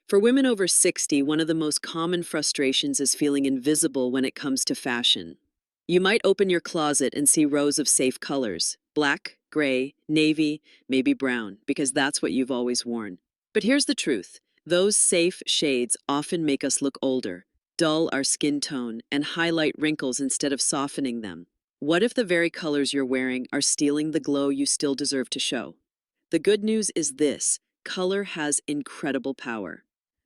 For women over 60, one of the most common frustrations is feeling invisible when it comes to fashion. You might open your closet and see rows of safe colors: black, gray, navy, maybe brown, because that's what you've always worn. But here's the truth: those safe shades often make us look older, dull our skin tone, and highlight wrinkles instead of softening them. What if the very colors you're wearing are stealing the glow you still deserve to show? The good news is this: color has incredible power.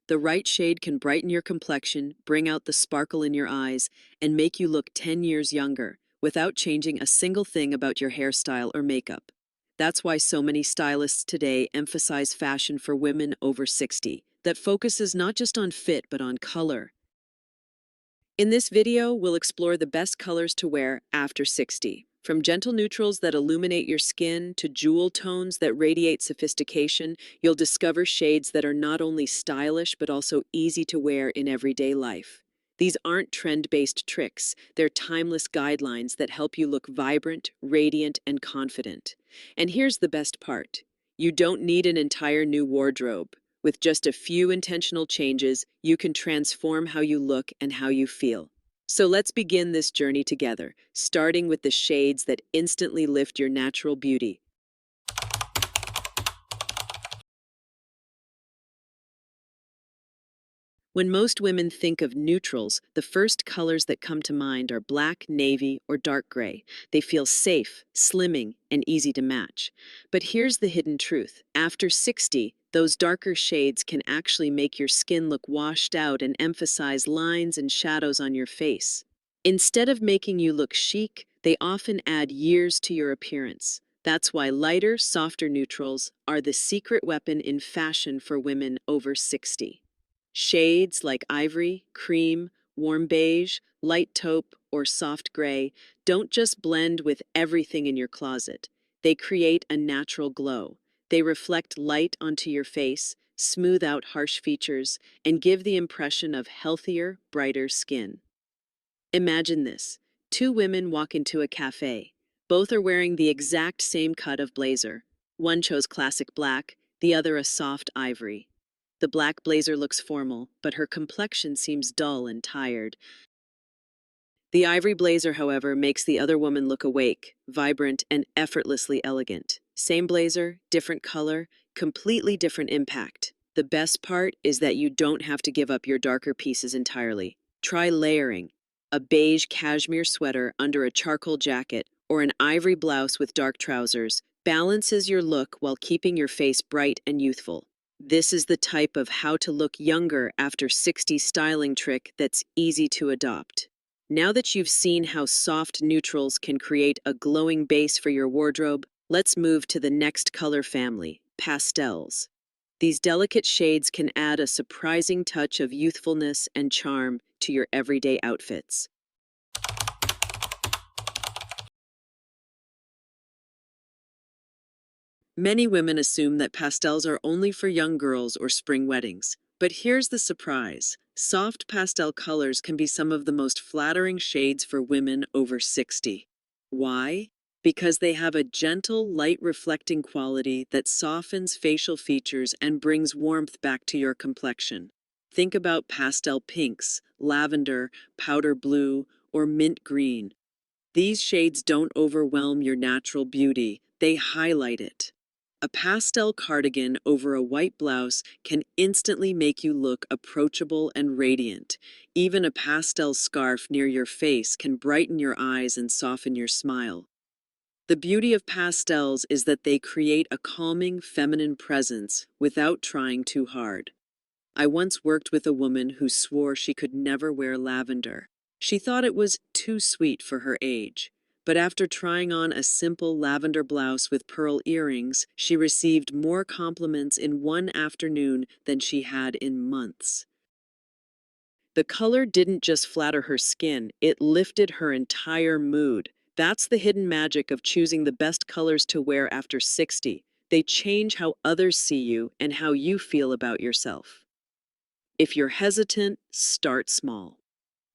The right shade can brighten your complexion, bring out the sparkle in your eyes, and make you look 10 years younger without changing a single thing about your hairstyle or makeup. That's why so many stylists today emphasize fashion for women over 60, that focuses not just on fit but on color. In this video, we'll explore the best colors to wear after 60. From gentle neutrals that illuminate your skin to jewel tones that radiate sophistication, you'll discover shades that are not only stylish but also easy to wear in everyday life. These aren't trend-based tricks, they're timeless guidelines that help you look vibrant, radiant, and confident. And here's the best part: you don't need an entire new wardrobe. With just a few intentional changes, you can transform how you look and how you feel. So let's begin this journey together, starting with the shades that instantly lift your natural beauty. When most women think of neutrals, the first colors that come to mind are black, navy, or dark gray. They feel safe, slimming, and easy to match. But here's the hidden truth: after 60, those darker shades can actually make your skin look washed out and emphasize lines and shadows on your face. Instead of making you look chic, they often add years to your appearance. That's why lighter, softer neutrals are the secret weapon in fashion for women over 60. Shades like ivory, cream, warm beige, light taupe, or soft gray don't just blend with everything in your closet. They create a natural glow. They reflect light onto your face, smooth out harsh features, and give the impression of healthier, brighter skin. Imagine this: two women walk into a cafe. Both are wearing the exact same cut of blazer. One chose classic black, the other a soft ivory. The black blazer looks formal, but her complexion seems dull and tired. The ivory blazer, however, makes the other woman look awake, vibrant, and effortlessly elegant. Same blazer, different color, completely different impact. The best part is that you don't have to give up your darker pieces entirely. Try layering: a beige cashmere sweater under a charcoal jacket, or an ivory blouse with dark trousers, balances your look while keeping your face bright and youthful. This is the type of how to look younger after 60 styling trick that's easy to adopt. Now that you've seen how soft neutrals can create a glowing base for your wardrobe, let's move to the next color family: pastels. These delicate shades can add a surprising touch of youthfulness and charm to your everyday outfits. Many women assume that pastels are only for young girls or spring weddings. But here's the surprise: soft pastel colors can be some of the most flattering shades for women over 60. Why? Because they have a gentle, light reflecting quality that softens facial features and brings warmth back to your complexion. Think about pastel pinks, lavender, powder blue, or mint green. These shades don't overwhelm your natural beauty, they highlight it. A pastel cardigan over a white blouse can instantly make you look approachable and radiant. Even a pastel scarf near your face can brighten your eyes and soften your smile. The beauty of pastels is that they create a calming, feminine presence without trying too hard. I once worked with a woman who swore she could never wear lavender. She thought it was too sweet for her age. But after trying on a simple lavender blouse with pearl earrings, she received more compliments in one afternoon than she had in months. The color didn't just flatter her skin, it lifted her entire mood. That's the hidden magic of choosing the best colors to wear after 60. They change how others see you and how you feel about yourself. If you're hesitant, start small.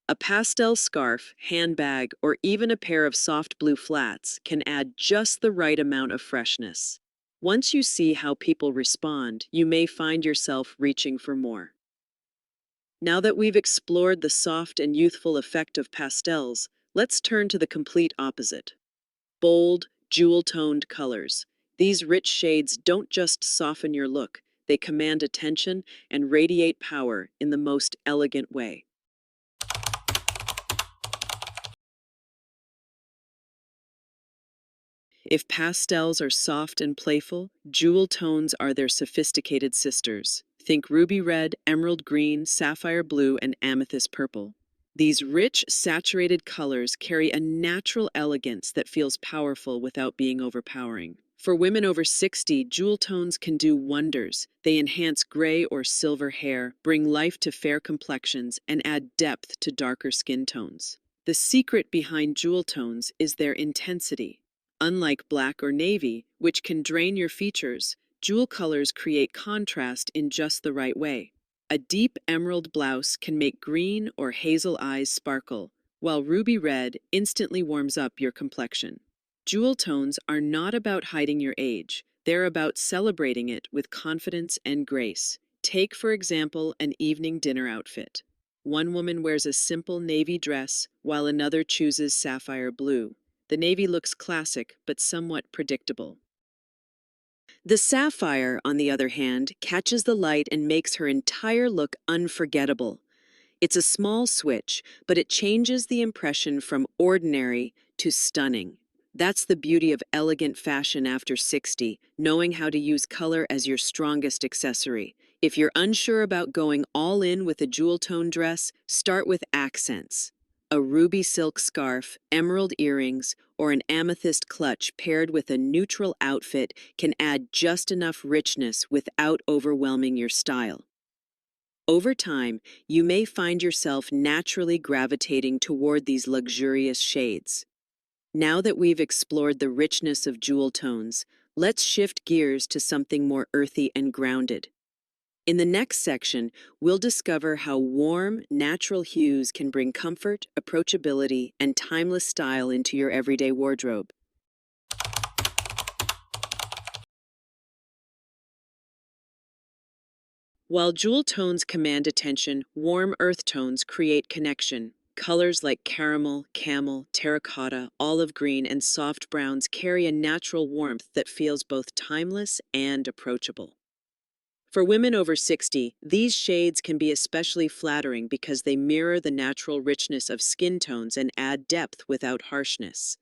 A pastel scarf, handbag, or even a pair of soft blue flats can add just the right amount of freshness. Once you see how people respond, you may find yourself reaching for more. Now that we've explored the soft and youthful effect of pastels, let's turn to the complete opposite. Bold, jewel-toned colors. These rich shades don't just soften your look, they command attention and radiate power in the most elegant way. If pastels are soft and playful, jewel tones are their sophisticated sisters. Think ruby red, emerald green, sapphire blue, and amethyst purple. These rich, saturated colors carry a natural elegance that feels powerful without being overpowering. For women over 60, jewel tones can do wonders. They enhance gray or silver hair, bring life to fair complexions, and add depth to darker skin tones. The secret behind jewel tones is their intensity. Unlike black or navy, which can drain your features, jewel colors create contrast in just the right way. A deep emerald blouse can make green or hazel eyes sparkle, while ruby red instantly warms up your complexion. Jewel tones are not about hiding your age, they're about celebrating it with confidence and grace. Take, for example, an evening dinner outfit. One woman wears a simple navy dress, while another chooses sapphire blue. The navy looks classic, but somewhat predictable. The sapphire, on the other hand, catches the light and makes her entire look unforgettable. It's a small switch, but it changes the impression from ordinary to stunning. That's the beauty of elegant fashion after 60, knowing how to use color as your strongest accessory. If you're unsure about going all in with a jewel tone dress, start with accents. A ruby silk scarf, emerald earrings, or an amethyst clutch paired with a neutral outfit can add just enough richness without overwhelming your style. Over time, you may find yourself naturally gravitating toward these luxurious shades. Now that we've explored the richness of jewel tones, let's shift gears to something more earthy and grounded. In the next section, we'll discover how warm, natural hues can bring comfort, approachability, and timeless style into your everyday wardrobe. While jewel tones command attention, warm earth tones create connection. Colors like caramel, camel, terracotta, olive green, and soft browns carry a natural warmth that feels both timeless and approachable. For women over 60, these shades can be especially flattering because they mirror the natural richness of skin tones and add depth without harshness.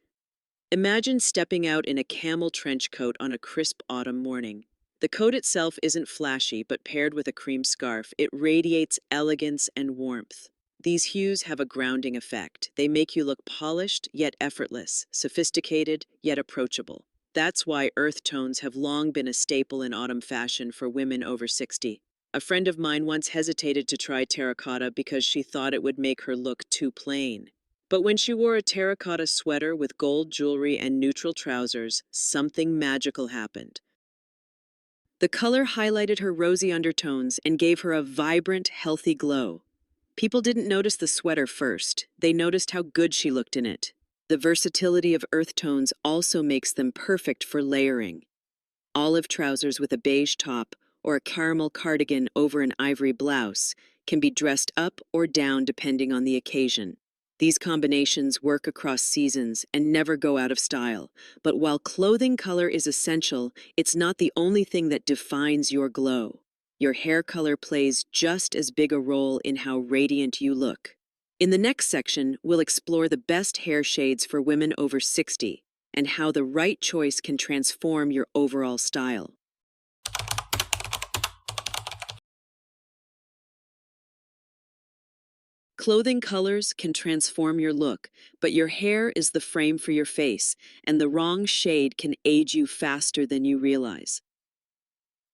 Imagine stepping out in a camel trench coat on a crisp autumn morning. The coat itself isn't flashy, but paired with a cream scarf, it radiates elegance and warmth. These hues have a grounding effect. They make you look polished yet effortless, sophisticated yet approachable. That's why earth tones have long been a staple in autumn fashion for women over 60. A friend of mine once hesitated to try terracotta because she thought it would make her look too plain. But when she wore a terracotta sweater with gold jewelry and neutral trousers, something magical happened. The color highlighted her rosy undertones and gave her a vibrant, healthy glow. People didn't notice the sweater first, they noticed how good she looked in it. The versatility of earth tones also makes them perfect for layering. Olive trousers with a beige top or a caramel cardigan over an ivory blouse can be dressed up or down depending on the occasion. These combinations work across seasons and never go out of style. But while clothing color is essential, it's not the only thing that defines your glow. Your hair color plays just as big a role in how radiant you look. In the next section, we'll explore the best hair shades for women over 60 and how the right choice can transform your overall style. Clothing colors can transform your look, but your hair is the frame for your face, and the wrong shade can age you faster than you realize.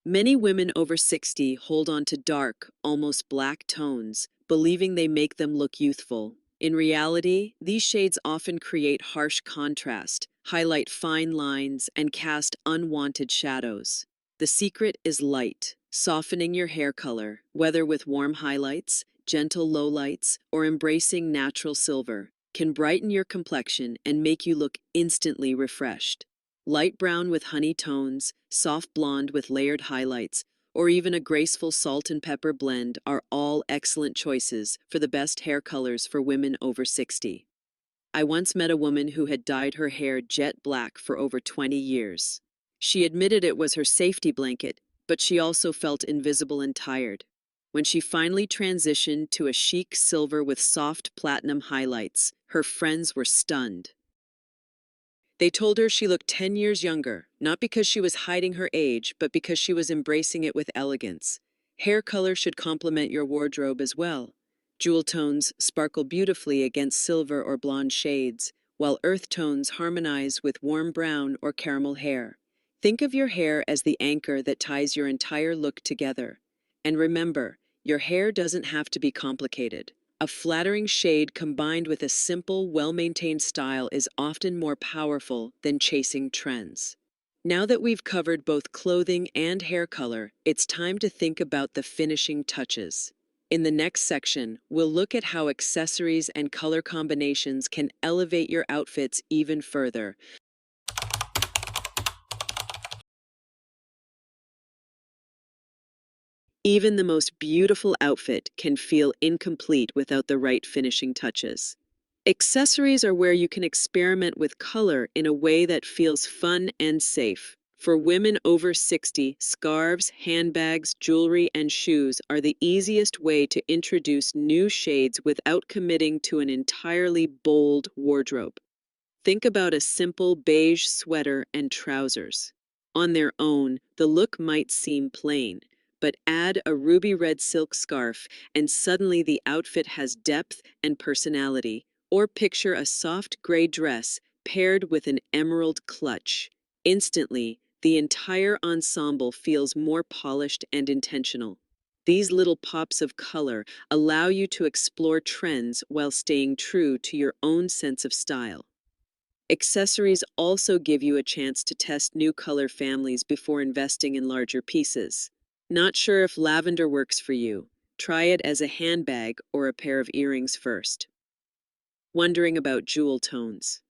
Many women over 60 hold on to dark, almost black tones, believing they make them look youthful. In reality, these shades often create harsh contrast, highlight fine lines, and cast unwanted shadows. The secret is light, softening your hair color, whether with warm highlights, gentle lowlights, or embracing natural silver, can brighten your complexion and make you look instantly refreshed. Light brown with honey tones, soft blonde with layered highlights, or even a graceful salt and pepper blend are all excellent choices for the best hair colors for women over 60. I once met a woman who had dyed her hair jet black for over 20 years. She admitted it was her safety blanket, but she also felt invisible and tired. When she finally transitioned to a chic silver with soft platinum highlights, her friends were stunned. They told her she looked 10 years younger, not because she was hiding her age, but because she was embracing it with elegance. Hair color should complement your wardrobe as well. Jewel tones sparkle beautifully against silver or blonde shades, while earth tones harmonize with warm brown or caramel hair. Think of your hair as the anchor that ties your entire look together. And remember, your hair doesn't have to be complicated. A flattering shade combined with a simple, well-maintained style is often more powerful than chasing trends. Now that we've covered both clothing and hair color, it's time to think about the finishing touches. In the next section, we'll look at how accessories and color combinations can elevate your outfits even further. Even the most beautiful outfit can feel incomplete without the right finishing touches. Accessories are where you can experiment with color in a way that feels fun and safe. For women over 60, scarves, handbags, jewelry, and shoes are the easiest way to introduce new shades without committing to an entirely bold wardrobe. Think about a simple beige sweater and trousers. On their own, the look might seem plain, but add a ruby red silk scarf and suddenly the outfit has depth and personality. Or picture a soft gray dress paired with an emerald clutch. Instantly, the entire ensemble feels more polished and intentional. These little pops of color allow you to explore trends while staying true to your own sense of style. Accessories also give you a chance to test new color families before investing in larger pieces. Not sure if lavender works for you? Try it as a handbag or a pair of earrings first. Wondering about jewel tones?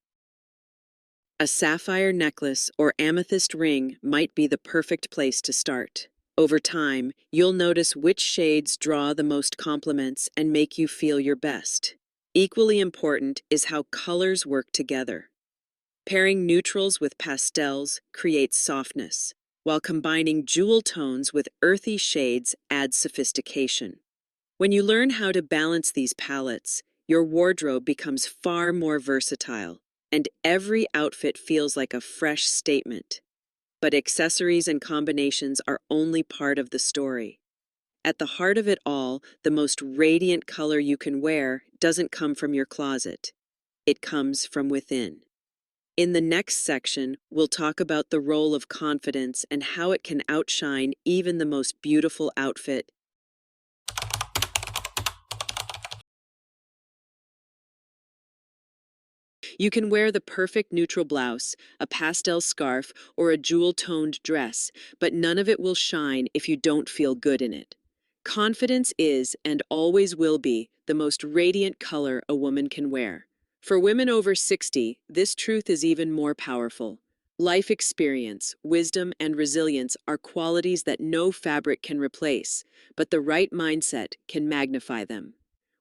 A sapphire necklace or amethyst ring might be the perfect place to start. Over time, you'll notice which shades draw the most compliments and make you feel your best. Equally important is how colors work together. Pairing neutrals with pastels creates softness, while combining jewel tones with earthy shades adds sophistication. When you learn how to balance these palettes, your wardrobe becomes far more versatile, and every outfit feels like a fresh statement. But accessories and combinations are only part of the story. At the heart of it all, the most radiant color you can wear doesn't come from your closet. It comes from within. In the next section, we'll talk about the role of confidence and how it can outshine even the most beautiful outfit. You can wear the perfect neutral blouse, a pastel scarf, or a jewel-toned dress, but none of it will shine if you don't feel good in it. Confidence is, and always will be, the most radiant color a woman can wear. For women over 60, this truth is even more powerful. Life experience, wisdom, and resilience are qualities that no fabric can replace, but the right mindset can magnify them.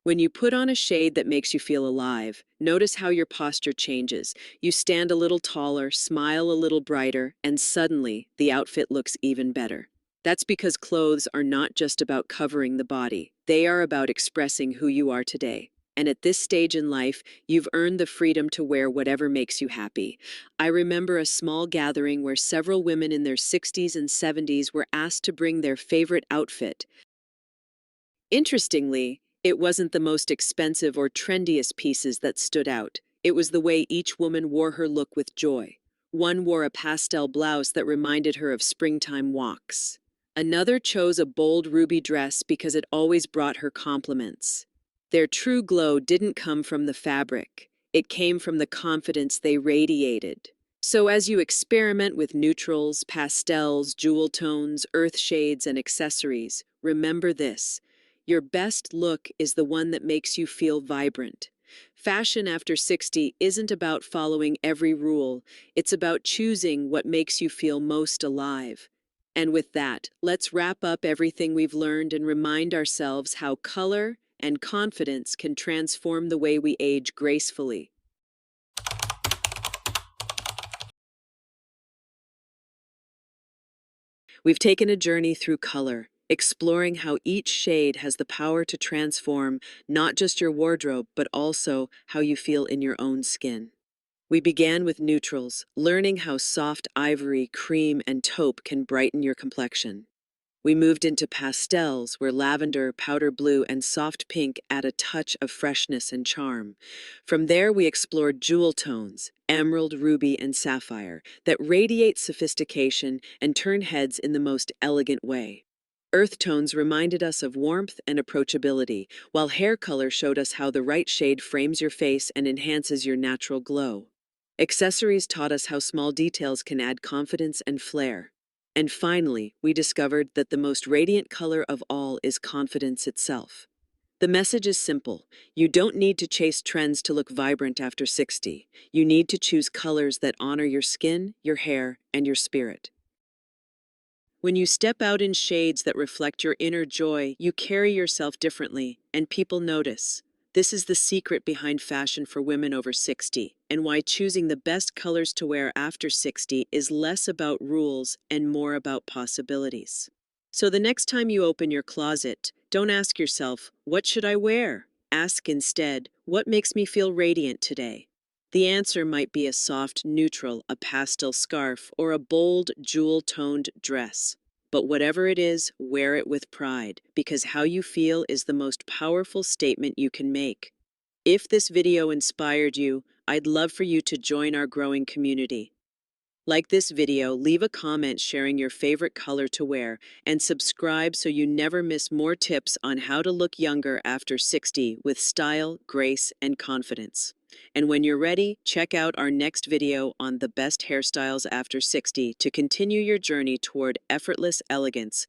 When you put on a shade that makes you feel alive, notice how your posture changes. You stand a little taller, smile a little brighter, and suddenly the outfit looks even better. That's because clothes are not just about covering the body. They are about expressing who you are today. And at this stage in life, you've earned the freedom to wear whatever makes you happy. I remember a small gathering where several women in their 60s and 70s were asked to bring their favorite outfit. Interestingly, it wasn't the most expensive or trendiest pieces that stood out. It was the way each woman wore her look with joy. One wore a pastel blouse that reminded her of springtime walks. Another chose a bold ruby dress because it always brought her compliments. Their true glow didn't come from the fabric. It came from the confidence they radiated. So as you experiment with neutrals, pastels, jewel tones, earth shades, and accessories, remember this. Your best look is the one that makes you feel vibrant. Fashion after 60 isn't about following every rule. It's about choosing what makes you feel most alive. And with that, let's wrap up everything we've learned and remind ourselves how color and confidence can transform the way we age gracefully. We've taken a journey through color, exploring how each shade has the power to transform not just your wardrobe, but also how you feel in your own skin. We began with neutrals, learning how soft ivory, cream, and taupe can brighten your complexion. We moved into pastels, where lavender, powder blue, and soft pink add a touch of freshness and charm. From there, we explored jewel tones, emerald, ruby, and sapphire, that radiate sophistication and turn heads in the most elegant way. Earth tones reminded us of warmth and approachability, while hair color showed us how the right shade frames your face and enhances your natural glow. Accessories taught us how small details can add confidence and flair. And finally, we discovered that the most radiant color of all is confidence itself. The message is simple. You don't need to chase trends to look vibrant after 60. You need to choose colors that honor your skin, your hair, and your spirit. When you step out in shades that reflect your inner joy, you carry yourself differently, and people notice. This is the secret behind fashion for women over 60, and why choosing the best colors to wear after 60 is less about rules and more about possibilities. So the next time you open your closet, don't ask yourself, what should I wear? Ask instead, what makes me feel radiant today? The answer might be a soft neutral, a pastel scarf, or a bold jewel-toned dress. But whatever it is, wear it with pride, because how you feel is the most powerful statement you can make. If this video inspired you, I'd love for you to join our growing community. Like this video, leave a comment sharing your favorite color to wear, and subscribe so you never miss more tips on how to look younger after 60 with style, grace, and confidence. And when you're ready, check out our next video on the best hairstyles after 60 to continue your journey toward effortless elegance.